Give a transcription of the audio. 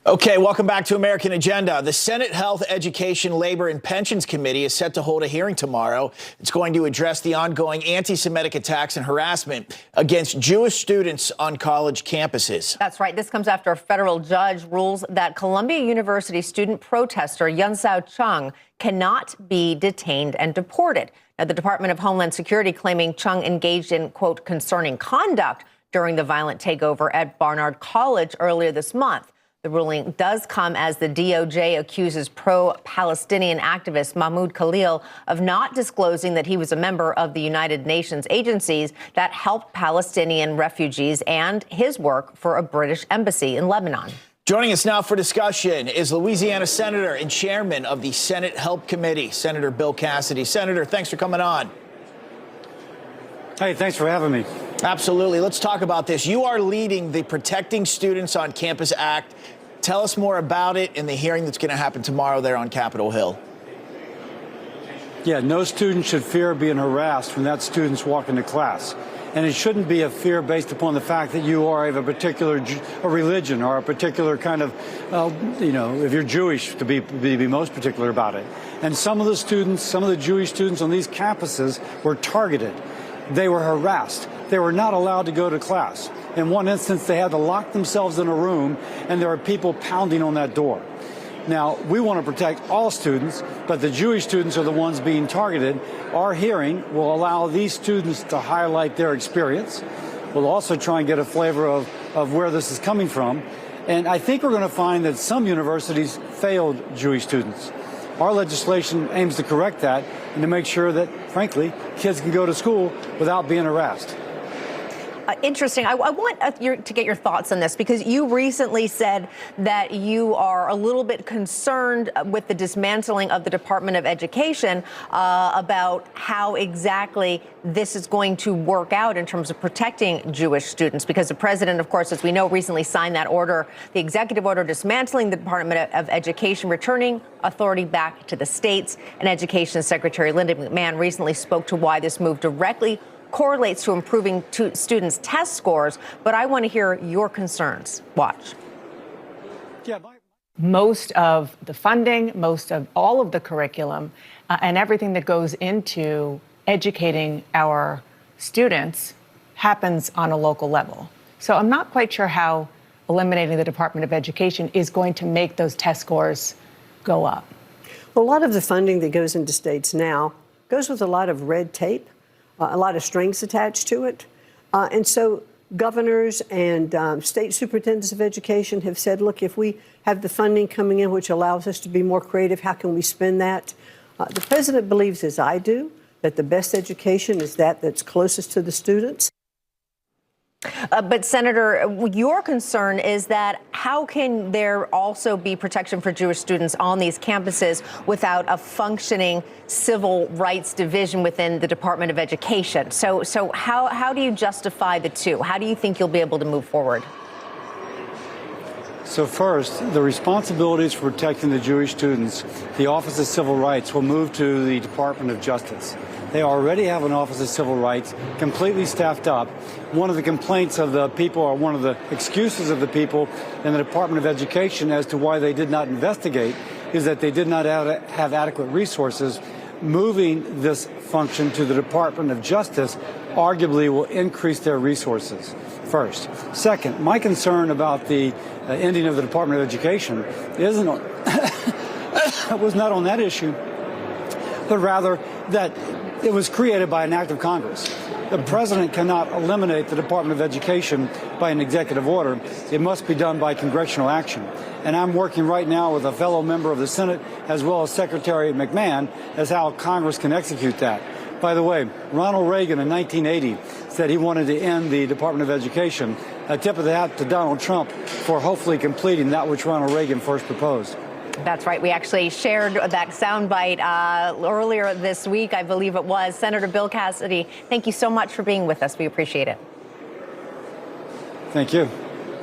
Okay, welcome back to American Agenda. The Senate Health, Education, Labor, and Pensions Committee is set to hold a hearing tomorrow. It's going to address the ongoing anti-Semitic attacks and harassment against Jewish students on college campuses. That's right. This comes after a federal judge rules that Columbia University student protester Yunsao Chung cannot be detained and deported. Now, the Department of Homeland Security claiming Chung engaged in, quote, concerning conduct during the violent takeover at Barnard College earlier this month. The ruling does come as the DOJ accuses pro-Palestinian activist Mahmoud Khalil of not disclosing that he was a member of the United Nations agencies that helped Palestinian refugees and his work for a British embassy in Lebanon. Joining us now for discussion is Louisiana Senator and Chairman of the Senate Help Committee, Senator Bill Cassidy. Senator, thanks for coming on. Hey, thanks for having me. Absolutely. Let's talk about this. You are leading the Protecting Students on Campus Act. Tell us more about it in the hearing that's going to happen tomorrow there on Capitol Hill. Yeah, no student should fear being harassed when that student's walking to class. And it shouldn't be a fear based upon the fact that you are of a particular religion or a particular kind of, if you're Jewish, to be most particular about it. And some of the students, some of the Jewish students on these campuses were targeted. They were harassed. They were not allowed to go to class. In one instance, they had to lock themselves in a room, and there were people pounding on that door. Now, we want to protect all students, but the Jewish students are the ones being targeted. Our hearing will allow these students to highlight their experience. We'll also try and get a flavor of where this is coming from. And I think we're going to find that some universities failed Jewish students. Our legislation aims to correct that and to make sure that, frankly, kids can go to school without being harassed. Interesting. I want to get your thoughts on this, because you recently said that you are a little bit concerned with the dismantling of the Department of Education about how exactly this is going to work out in terms of protecting Jewish students, because the president, of course, as we know, recently signed that order, the executive order dismantling the Department of Education, returning authority back to the states. And Education Secretary Linda McMahon recently spoke to why this move directly correlates to improving students' test scores. But I want to hear your concerns. Watch. Most of the funding, most of all of the curriculum, and everything that goes into educating our students happens on a local level. So I'm not quite sure how eliminating the Department of Education is going to make those test scores go up. Well, a lot of the funding that goes into states now goes with a lot of red tape, a lot of strings attached to it. And so governors and state superintendents of education have said, look, if we have the funding coming in, which allows us to be more creative, how can we spend that? The president believes, as I do, that the best education is that's closest to the students. But, Senator, your concern is that how can there also be protection for Jewish students on these campuses without a functioning civil rights division within the Department of Education? So how do you justify the two? How do you think you'll be able to move forward? So first, the responsibilities for protecting the Jewish students, the Office of Civil Rights, will move to the Department of Justice. They already have an Office of Civil Rights completely staffed up. One of the complaints of the people, or one of the excuses of the people in the Department of Education as to why they did not investigate, is that they did not have adequate resources. Moving this function to the Department of Justice arguably will increase their resources, first. Second, my concern about the ending of the Department of Education was not on that issue, but rather that it was created by an act of Congress. The president cannot eliminate the Department of Education by an executive order. It must be done by congressional action. And I'm working right now with a fellow member of the Senate, as well as Secretary McMahon, as how Congress can execute that. By the way, Ronald Reagan in 1980 said he wanted to end the Department of Education. A tip of the hat to Donald Trump for hopefully completing that which Ronald Reagan first proposed. That's right. We actually shared that soundbite earlier this week, I believe it was. Senator Bill Cassidy, thank you so much for being with us. We appreciate it. Thank you.